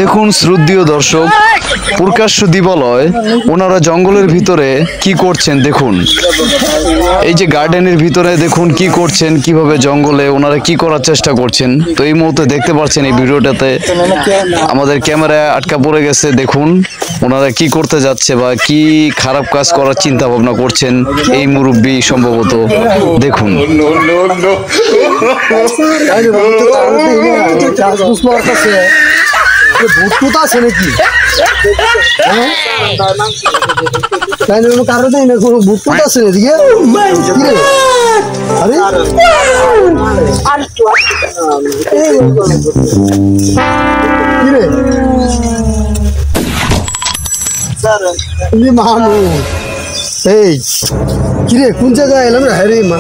দেখুন শ্রদ্ধেয় দর্শক, প্রকাশ্য দিবালয় ওনারা জঙ্গলের ভিতরে কি করছেন দেখুন। এই যে গার্ডেনের ভিতরে দেখুন কি করছেন, কিভাবে জঙ্গলে ওনারা কি করার চেষ্টা করছেন। তো এই মুহূর্তে দেখতে পাচ্ছেন এই ভিডিওটাতে আমাদের ক্যামেরায় আটকা পড়ে গেছে। দেখুন ওনারা কি করতে যাচ্ছে বা কি খারাপ কাজ করার চিন্তা ভাবনা করছেন এই মুরব্বী সম্ভবত। দেখুন ভূত আছে নাকি? কারো দেয় না, কোনো ভূত আছে এদিকে? আরে মানুষ এই কিরে কোন জায়গায় এলাম রে? হ্যাঁ মা